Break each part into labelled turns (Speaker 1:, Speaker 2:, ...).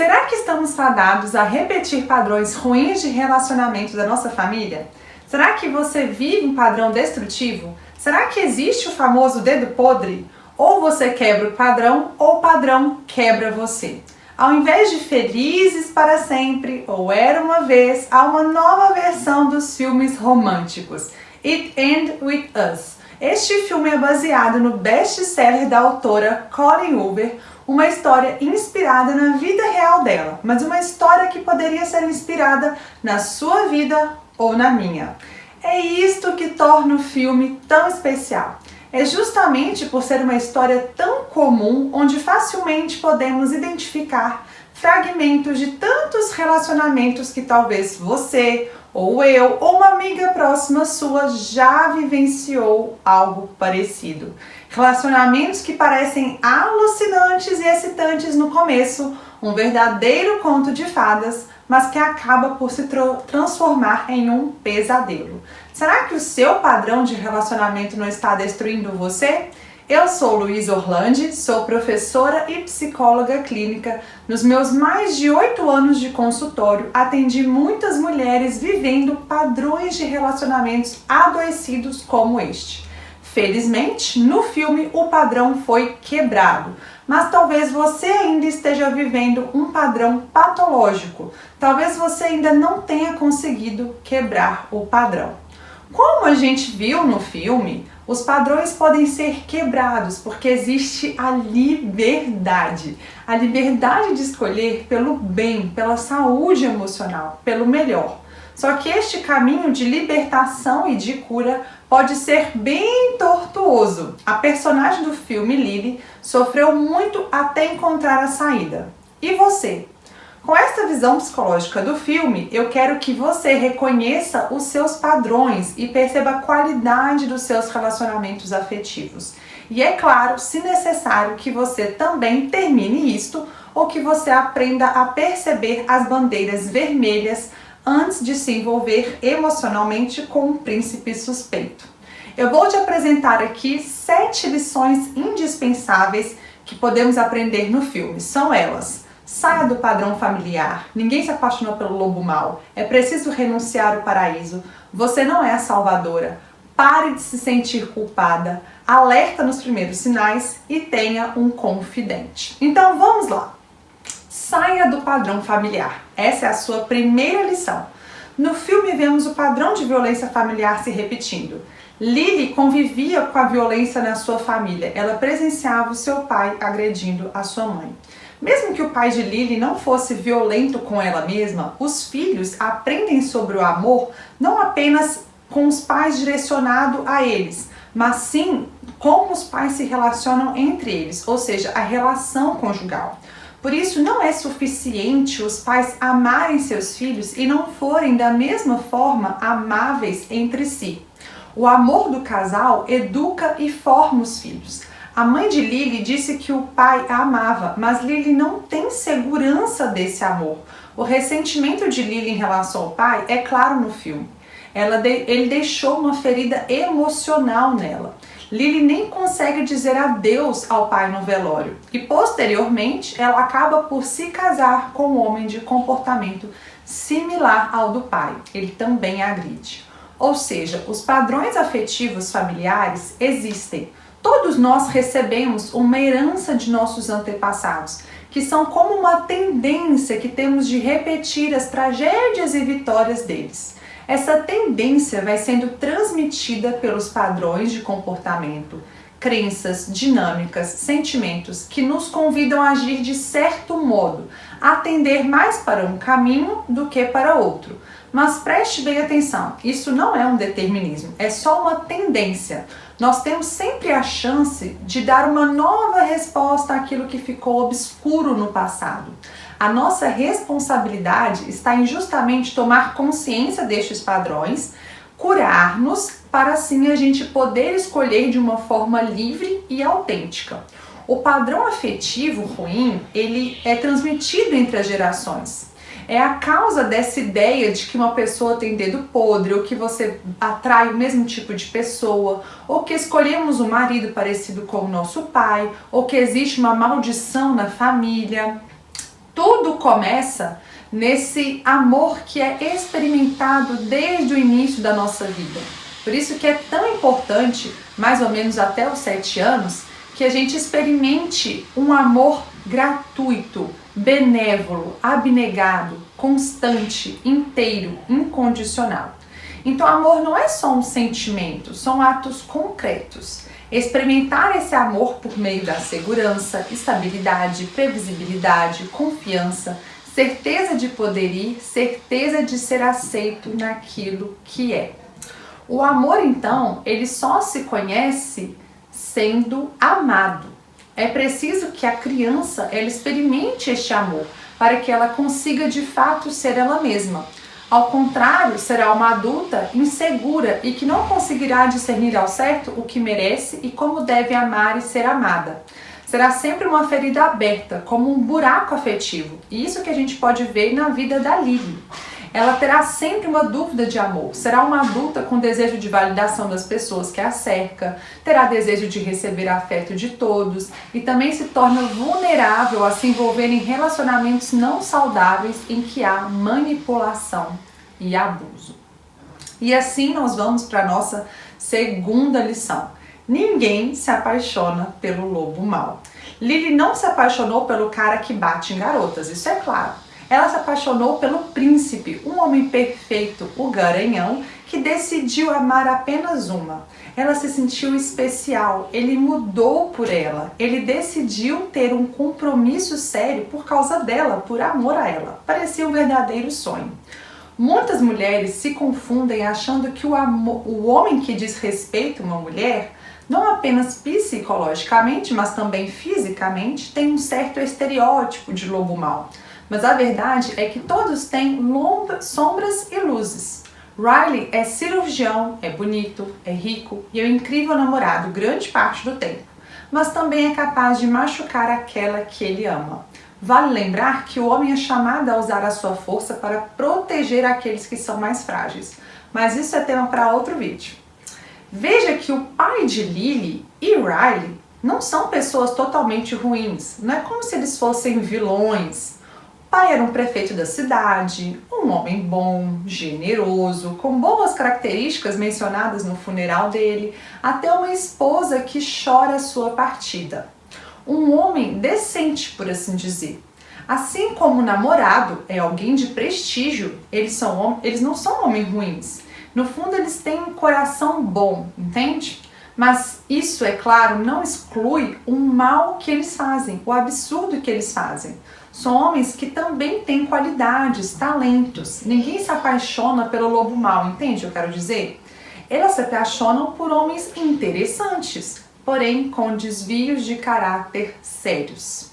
Speaker 1: Será que estamos fadados a repetir padrões ruins de relacionamento da nossa família? Será que você vive um padrão destrutivo? Será que existe o famoso dedo podre? Ou você quebra o padrão, ou o padrão quebra você. Ao invés de Felizes para Sempre ou Era uma Vez, há uma nova versão dos filmes românticos, It Ends With Us. Este filme é baseado no best-seller da autora Colleen Hoover, uma história inspirada na vida real dela, mas uma história que poderia ser inspirada na sua vida ou na minha. É isto que torna o filme tão especial. É justamente por ser uma história tão comum, onde facilmente podemos identificar fragmentos de tantos relacionamentos que talvez você, ou eu, ou uma amiga próxima sua já vivenciou algo parecido. Relacionamentos que parecem alucinantes e excitantes no começo, um verdadeiro conto de fadas, mas que acaba por se transformar em um pesadelo. Será que o seu padrão de relacionamento não está destruindo você? Eu sou Luísa Orlandi, sou professora e psicóloga clínica. Nos meus mais de 8 anos de consultório, atendi muitas mulheres vivendo padrões de relacionamentos adoecidos como este. Felizmente, no filme o padrão foi quebrado, mas talvez você ainda esteja vivendo um padrão patológico. Talvez você ainda não tenha conseguido quebrar o padrão. Como a gente viu no filme, os padrões podem ser quebrados porque existe a liberdade de escolher pelo bem, pela saúde emocional, pelo melhor. Só que este caminho de libertação e de cura pode ser bem tortuoso. A personagem do filme, Lily, sofreu muito até encontrar a saída. E você? Com esta visão psicológica do filme, eu quero que você reconheça os seus padrões e perceba a qualidade dos seus relacionamentos afetivos. E é claro, se necessário, que você também termine isto ou que você aprenda a perceber as bandeiras vermelhas antes de se envolver emocionalmente com um príncipe suspeito. Eu vou te apresentar aqui 7 lições indispensáveis que podemos aprender no filme. São elas: saia do padrão familiar, ninguém se apaixonou pelo lobo mau, é preciso renunciar ao paraíso, você não é a salvadora, pare de se sentir culpada, alerta nos primeiros sinais e tenha um confidente. Então vamos lá! Saia do padrão familiar. Essa é a sua primeira lição. No filme vemos o padrão de violência familiar se repetindo. Lily convivia com a violência na sua família. Ela presenciava o seu pai agredindo a sua mãe. Mesmo que o pai de Lily não fosse violento com ela mesma, os filhos aprendem sobre o amor não apenas com os pais direcionado a eles, mas sim como os pais se relacionam entre eles, ou seja, a relação conjugal. Por isso, não é suficiente os pais amarem seus filhos e não forem da mesma forma amáveis entre si. O amor do casal educa e forma os filhos. A mãe de Lily disse que o pai a amava, mas Lily não tem segurança desse amor. O ressentimento de Lily em relação ao pai é claro no filme. Ele deixou uma ferida emocional nela. Lily nem consegue dizer adeus ao pai no velório e posteriormente ela acaba por se casar com um homem de comportamento similar ao do pai. Ele também a agride. Ou seja, os padrões afetivos familiares existem. Todos nós recebemos uma herança de nossos antepassados, que são como uma tendência que temos de repetir as tragédias e vitórias deles. Essa tendência vai sendo transmitida pelos padrões de comportamento, crenças, dinâmicas, sentimentos que nos convidam a agir de certo modo, a tender mais para um caminho do que para outro. Mas preste bem atenção, isso não é um determinismo, é só uma tendência. Nós temos sempre a chance de dar uma nova resposta àquilo que ficou obscuro no passado. A nossa responsabilidade está em justamente tomar consciência destes padrões, curar-nos, para assim a gente poder escolher de uma forma livre e autêntica. O padrão afetivo ruim, ele é transmitido entre as gerações. É a causa dessa ideia de que uma pessoa tem dedo podre, ou que você atrai o mesmo tipo de pessoa, ou que escolhemos um marido parecido com o nosso pai, ou que existe uma maldição na família. Tudo começa nesse amor que é experimentado desde o início da nossa vida. Por isso que é tão importante, mais ou menos até os 7 anos, que a gente experimente um amor gratuito, benévolo, abnegado, constante, inteiro, incondicional. Então, amor não é só um sentimento, são atos concretos. Experimentar esse amor por meio da segurança, estabilidade, previsibilidade, confiança, certeza de poder ir, certeza de ser aceito naquilo que é. O amor, então, ele só se conhece sendo amado. É preciso que a criança ela experimente este amor para que ela consiga de fato ser ela mesma. Ao contrário, será uma adulta insegura e que não conseguirá discernir ao certo o que merece e como deve amar e ser amada. Será sempre uma ferida aberta, como um buraco afetivo. E isso que a gente pode ver na vida da Lily. Ela terá sempre uma dúvida de amor. Será uma adulta com desejo de validação das pessoas que a cerca, terá desejo de receber afeto de todos e também se torna vulnerável a se envolver em relacionamentos não saudáveis em que há manipulação e abuso. E assim nós vamos para a nossa segunda lição. Ninguém se apaixona pelo lobo mau. Lily não se apaixonou pelo cara que bate em garotas, isso é claro. Ela se apaixonou pelo príncipe, um homem perfeito, o Garanhão, que decidiu amar apenas uma. Ela se sentiu especial, ele mudou por ela, ele decidiu ter um compromisso sério por causa dela, por amor a ela. Parecia um verdadeiro sonho. Muitas mulheres se confundem achando que o homem que diz respeito a uma mulher, não apenas psicologicamente, mas também fisicamente, tem um certo estereótipo de lobo mau. Mas a verdade é que todos têm sombras e luzes. Riley é cirurgião, é bonito, é rico e é um incrível namorado grande parte do tempo, mas também é capaz de machucar aquela que ele ama. Vale lembrar que o homem é chamado a usar a sua força para proteger aqueles que são mais frágeis, mas isso é tema para outro vídeo. Veja que o pai de Lily e Riley não são pessoas totalmente ruins, não é como se eles fossem vilões. O pai era um prefeito da cidade, um homem bom, generoso, com boas características mencionadas no funeral dele, até uma esposa que chora sua partida. Um homem decente, por assim dizer. Assim como o namorado é alguém de prestígio, eles não são homens ruins. No fundo, eles têm um coração bom, entende? Mas isso, é claro, não exclui o mal que eles fazem, o absurdo que eles fazem. São homens que também têm qualidades, talentos. Ninguém se apaixona pelo lobo mau, entende o que eu quero dizer? Elas se apaixonam por homens interessantes, porém com desvios de caráter sérios.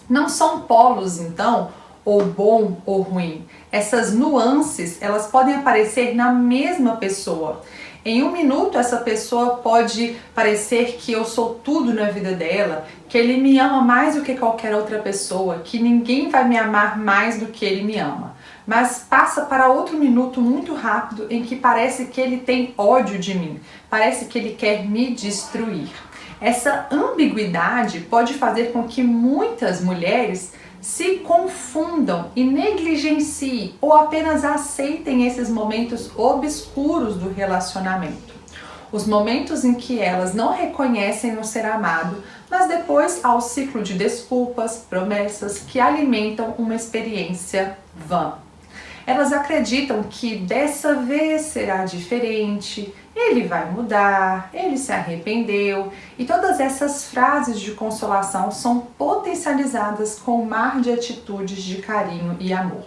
Speaker 1: Não são polos, então, ou bom ou ruim. Essas nuances, elas podem aparecer na mesma pessoa. Em um minuto, essa pessoa pode parecer que eu sou tudo na vida dela, que ele me ama mais do que qualquer outra pessoa, que ninguém vai me amar mais do que ele me ama. Mas passa para outro minuto muito rápido em que parece que ele tem ódio de mim, parece que ele quer me destruir. Essa ambiguidade pode fazer com que muitas mulheres se confundam e negligenciem ou apenas aceitem esses momentos obscuros do relacionamento. Os momentos em que elas não reconhecem o ser amado, mas depois há o ciclo de desculpas, promessas que alimentam uma experiência vã. Elas acreditam que dessa vez será diferente, ele vai mudar, ele se arrependeu, e todas essas frases de consolação são potencializadas com um mar de atitudes de carinho e amor.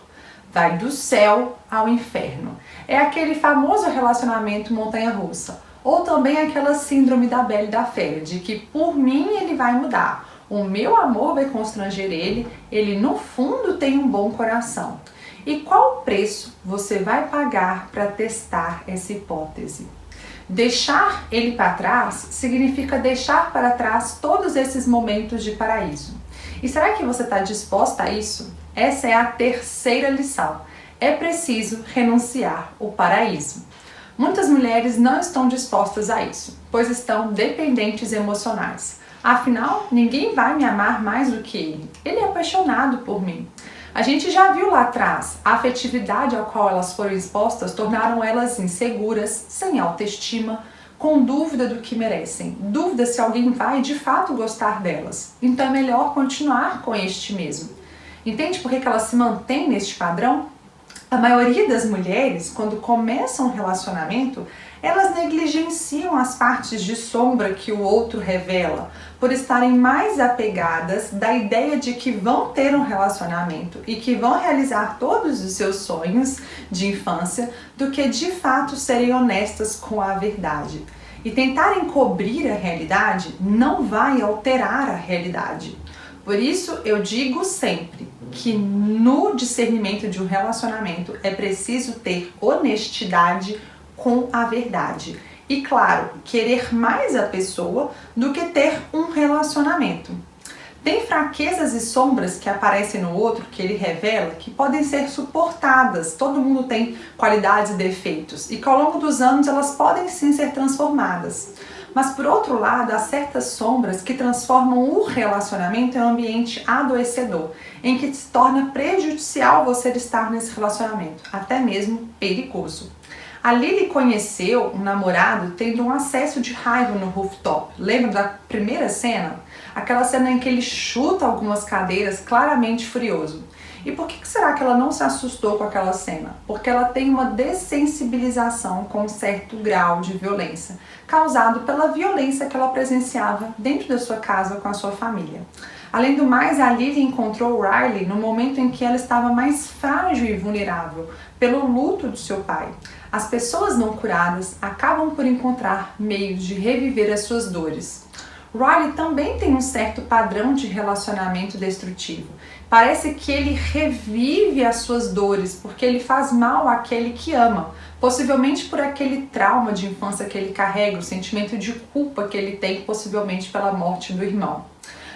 Speaker 1: Vai do céu ao inferno. É aquele famoso relacionamento montanha-russa, ou também aquela síndrome da Bela e da Fera, de que por mim ele vai mudar, o meu amor vai constranger ele no fundo tem um bom coração. E qual preço você vai pagar para testar essa hipótese? Deixar ele para trás significa deixar para trás todos esses momentos de paraíso. E será que você está disposta a isso? Essa é a terceira lição. É preciso renunciar ao paraíso. Muitas mulheres não estão dispostas a isso, pois estão dependentes emocionais. Afinal, ninguém vai me amar mais do que ele. Ele é apaixonado por mim. A gente já viu lá atrás, a afetividade ao qual elas foram expostas tornaram elas inseguras, sem autoestima, com dúvida do que merecem, dúvida se alguém vai de fato gostar delas. Então é melhor continuar com este mesmo. Entende por que elas se mantêm neste padrão? A maioria das mulheres, quando começam um relacionamento, elas negligenciam as partes de sombra que o outro revela, por estarem mais apegadas da ideia de que vão ter um relacionamento e que vão realizar todos os seus sonhos de infância, do que de fato serem honestas com a verdade. E tentarem cobrir a realidade não vai alterar a realidade. Por isso eu digo sempre que no discernimento de um relacionamento é preciso ter honestidade com a verdade. E claro, querer mais a pessoa do que ter um relacionamento. Tem fraquezas e sombras que aparecem no outro, que ele revela, que podem ser suportadas. Todo mundo tem qualidades e defeitos e que ao longo dos anos elas podem sim ser transformadas. Mas por outro lado, há certas sombras que transformam o relacionamento em um ambiente adoecedor, em que se torna prejudicial você estar nesse relacionamento, até mesmo perigoso. A Lily conheceu um namorado tendo um acesso de raiva no rooftop. Lembra da primeira cena? Aquela cena em que ele chuta algumas cadeiras claramente furioso. E por que será que ela não se assustou com aquela cena? Porque ela tem uma dessensibilização com um certo grau de violência, causado pela violência que ela presenciava dentro da sua casa com a sua família. Além do mais, a Lily encontrou o Riley no momento em que ela estava mais frágil e vulnerável, pelo luto do seu pai. As pessoas não curadas acabam por encontrar meios de reviver as suas dores. Riley também tem um certo padrão de relacionamento destrutivo. Parece que ele revive as suas dores porque ele faz mal àquele que ama, possivelmente por aquele trauma de infância que ele carrega, o sentimento de culpa que ele tem, possivelmente pela morte do irmão.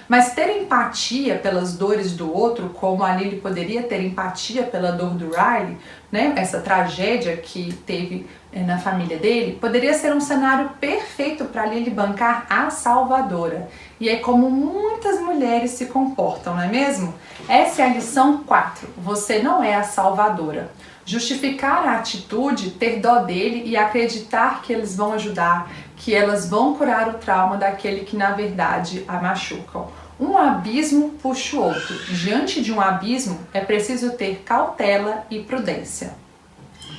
Speaker 1: Mas ter empatia pelas dores do outro, como a Lily poderia ter empatia pela dor do Riley, né? Essa tragédia que teve na família dele, poderia ser um cenário perfeito para Lily bancar a salvadora. E é como muitas mulheres se comportam, não é mesmo? Essa é a lição 4. Você não é a salvadora. Justificar a atitude, ter dó dele e acreditar que eles vão ajudar, que elas vão curar o trauma daquele que na verdade a machucam. Um abismo puxa o outro. Diante de um abismo é preciso ter cautela e prudência.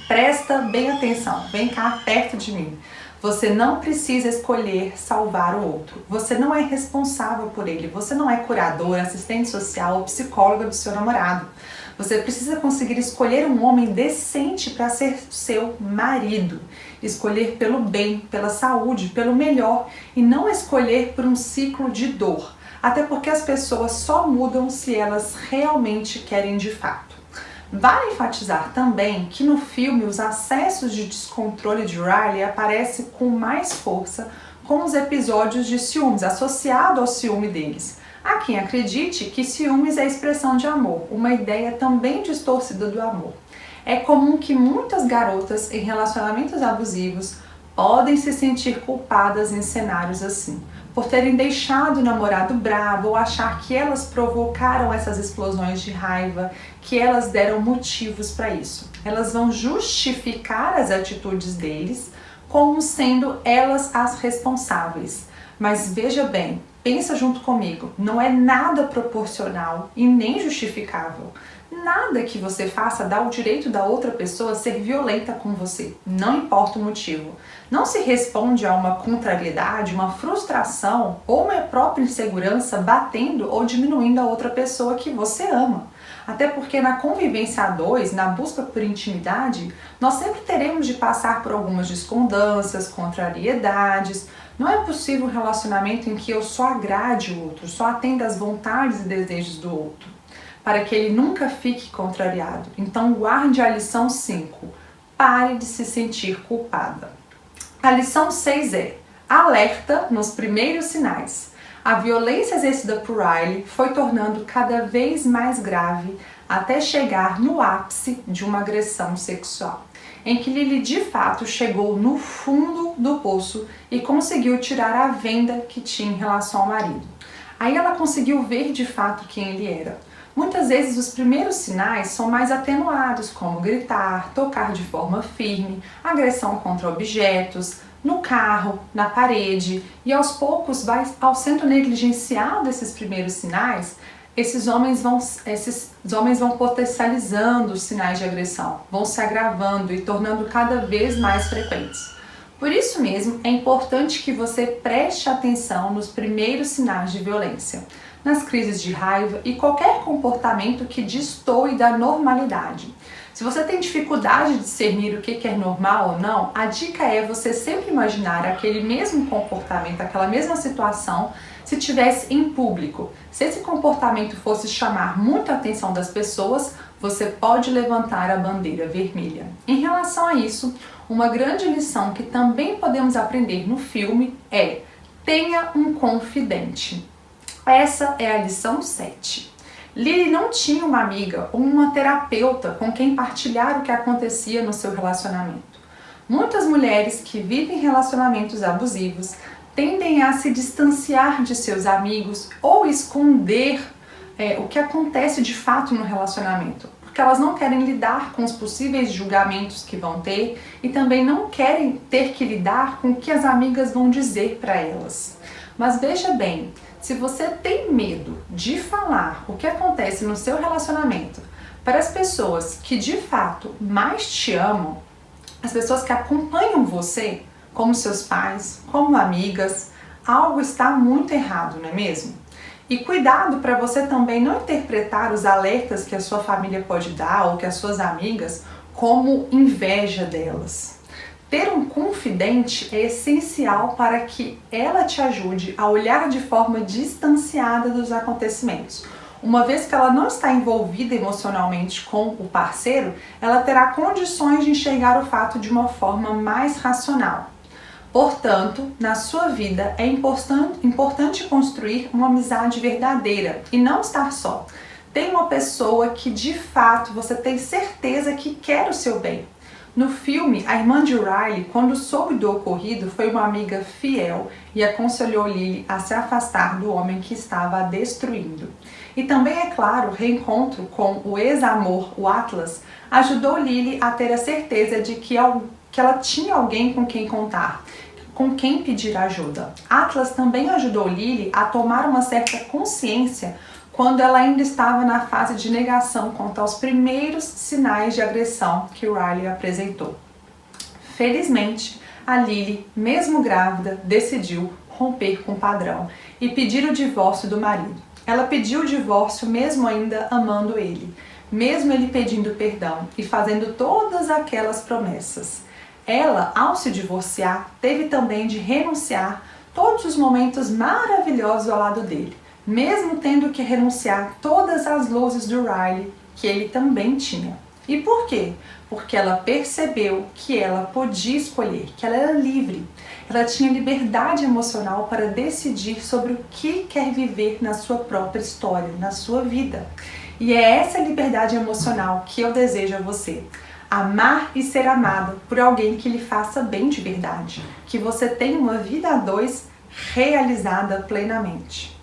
Speaker 1: Presta bem atenção, vem cá perto de mim. Você não precisa escolher salvar o outro. Você não é responsável por ele. Você não é curadora, assistente social ou psicóloga do seu namorado. Você precisa conseguir escolher um homem decente para ser seu marido. Escolher pelo bem, pela saúde, pelo melhor e não escolher por um ciclo de dor. Até porque as pessoas só mudam se elas realmente querem de fato. Vale enfatizar também que no filme os acessos de descontrole de Riley aparecem com mais força com os episódios de ciúmes, associado ao ciúme deles. Há quem acredite que ciúmes é a expressão de amor, uma ideia também distorcida do amor. É comum que muitas garotas em relacionamentos abusivos podem se sentir culpadas em cenários assim, por terem deixado o namorado bravo ou achar que elas provocaram essas explosões de raiva, que elas deram motivos para isso. Elas vão justificar as atitudes deles como sendo elas as responsáveis. Mas veja bem, pensa junto comigo, não é nada proporcional e nem justificável. Nada que você faça dá o direito da outra pessoa a ser violenta com você, não importa o motivo. Não se responde a uma contrariedade, uma frustração ou uma própria insegurança batendo ou diminuindo a outra pessoa que você ama. Até porque na convivência a dois, na busca por intimidade, nós sempre teremos de passar por algumas discordâncias, contrariedades. Não é possível um relacionamento em que eu só agrade o outro, só atenda às vontades e desejos do outro, para que ele nunca fique contrariado. Então guarde a lição 5. Pare de se sentir culpada. A lição 6 é: alerta nos primeiros sinais. A violência exercida por Riley foi tornando cada vez mais grave até chegar no ápice de uma agressão sexual. em que Lily de fato chegou no fundo do poço e conseguiu tirar a venda que tinha em relação ao marido. Aí ela conseguiu ver de fato quem ele era. Muitas vezes os primeiros sinais são mais atenuados, como gritar, tocar de forma firme, agressão contra objetos, no carro, na parede, e aos poucos, ao sendo negligenciado esses primeiros sinais, esses homens vão potencializando os sinais de agressão, vão se agravando e tornando cada vez mais frequentes. Por isso mesmo, é importante que você preste atenção nos primeiros sinais de violência, nas crises de raiva e qualquer comportamento que destoe da normalidade. Se você tem dificuldade de discernir o que é normal ou não, a dica é você sempre imaginar aquele mesmo comportamento, aquela mesma situação, se tivesse em público. Se esse comportamento fosse chamar muito a atenção das pessoas, você pode levantar a bandeira vermelha. Em relação a isso, uma grande lição que também podemos aprender no filme é: tenha um confidente. Essa é a lição 7. Lily não tinha uma amiga ou uma terapeuta com quem partilhar o que acontecia no seu relacionamento. Muitas mulheres que vivem relacionamentos abusivos tendem a se distanciar de seus amigos ou esconder o que acontece de fato no relacionamento, porque elas não querem lidar com os possíveis julgamentos que vão ter e também não querem ter que lidar com o que as amigas vão dizer para elas. Mas veja bem, se você tem medo de falar o que acontece no seu relacionamento para as pessoas que de fato mais te amam, as pessoas que acompanham você, como seus pais, como amigas, algo está muito errado, não é mesmo? E cuidado para você também não interpretar os alertas que a sua família pode dar ou que as suas amigas como inveja delas. Ter um confidente é essencial para que ela te ajude a olhar de forma distanciada dos acontecimentos. Uma vez que ela não está envolvida emocionalmente com o parceiro, ela terá condições de enxergar o fato de uma forma mais racional. Portanto, na sua vida é importante construir uma amizade verdadeira e não estar só. Tem uma pessoa que de fato você tem certeza que quer o seu bem. No filme, a irmã de Riley, quando soube do ocorrido, foi uma amiga fiel e aconselhou Lily a se afastar do homem que estava a destruindo. E também, é claro, o reencontro com o ex-amor, o Atlas, ajudou Lily a ter a certeza de que ela tinha alguém com quem contar, com quem pedir ajuda. Atlas também ajudou Lily a tomar uma certa consciência quando ela ainda estava na fase de negação quanto aos primeiros sinais de agressão que Riley apresentou. Felizmente, a Lily, mesmo grávida, decidiu romper com o padrão e pedir o divórcio do marido. Ela pediu o divórcio mesmo ainda amando ele, mesmo ele pedindo perdão e fazendo todas aquelas promessas. Ela, ao se divorciar, teve também de renunciar todos os momentos maravilhosos ao lado dele, mesmo tendo que renunciar todas as luzes do Riley que ele também tinha. E por quê? Porque ela percebeu que ela podia escolher, que ela era livre. Ela tinha liberdade emocional para decidir sobre o que quer viver na sua própria história, na sua vida. E é essa liberdade emocional que eu desejo a você. Amar e ser amada por alguém que lhe faça bem de verdade. Que você tenha uma vida a dois realizada plenamente.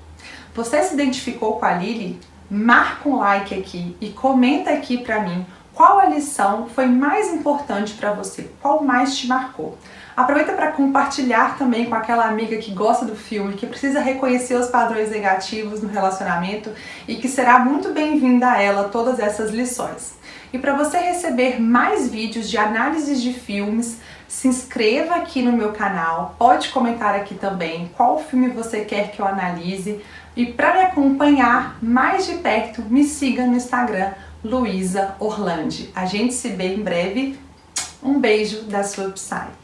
Speaker 1: Você se identificou com a Lily? Marca um like aqui e comenta aqui pra mim qual a lição foi mais importante para você, qual mais te marcou. Aproveita para compartilhar também com aquela amiga que gosta do filme, que precisa reconhecer os padrões negativos no relacionamento e que será muito bem-vinda a ela todas essas lições. E para você receber mais vídeos de análises de filmes, se inscreva aqui no meu canal, pode comentar aqui também qual filme você quer que eu analise. E para me acompanhar mais de perto, me siga no Instagram, Luísa Orlandi. A gente se vê em breve. Um beijo da sua Psy.